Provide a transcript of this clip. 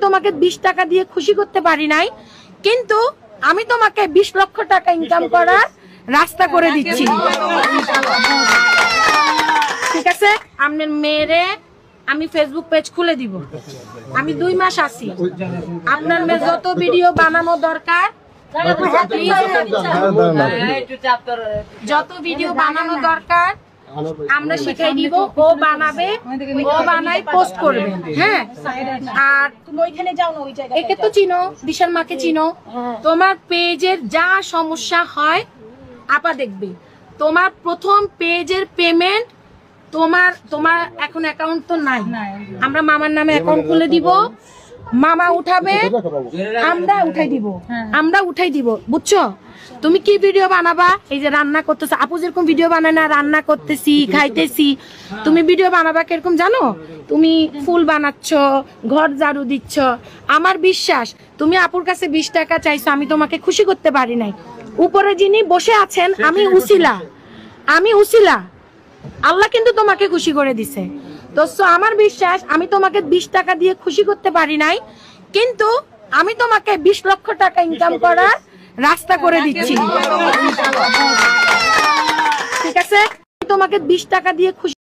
তোমাকে 20 টাকা দিয়ে খুশি করতে পারি নাই, কিন্তু আমি তোমাকে 20 লক্ষ টাকা ইনকাম করার রাস্তা করে দিচ্ছি। ঠিক আছে, আপনার মেয়েরে আমি ফেসবুক পেজ খুলে দিব। আমি 2 মাস আছি, আপনার মেয়ে যত ভিডিও বানানো দরকার, যত ভিডিও বানানো দরকার আমরা শিখাই দিব। ও বানাবে, ও বানাই পোস্ট করবে। হ্যাঁ, আর তুমি ওইখানে যাও না, ওই জায়গায় একে তো চিনো, বিশাল মাকে চিনো। তোমার পেজের যা সমস্যা হয় আপা দেখবে। তোমার প্রথম পেজের পেমেন্ট তোমার এখন অ্যাকাউন্ট তো নাই, আমরা মামার নামে অ্যাকাউন্ট খুলে দিব, মামা উঠাবে, আমরা উঠাই দিব। বুঝছো? তুমি কি ভিডিও বানাবা? এই যে রান্না করতেছ, আপু যেরকম ভিডিও বানায় না, রান্না করতেছি, খাইতেছি, তুমি ভিডিও বানাবা কিরকম জানো? তুমি ফুল বানাচ্ছ, ঘর ঝাড়ু দিচ্ছ। আমার বিশ্বাস তুমি আপুর কাছে 20 টাকা চাইছো, আমি তোমাকে খুশি করতে পারি নাই। উপরে যিনি বসে আছেন, আমি উসিলা, আল্লাহ কিন্তু তোমাকে খুশি করে দিছে। দোস্ত, আমার বিশ্বাস আমি তোমাকে 20 টাকা দিয়ে খুশি করতে পারি নাই, কিন্তু আমি তোমাকে 20 লক্ষ টাকা ইনকাম করার রাস্তা করে দিচ্ছি। ঠিক আছে, তোমাকে 20 টাকা দিয়ে খুশি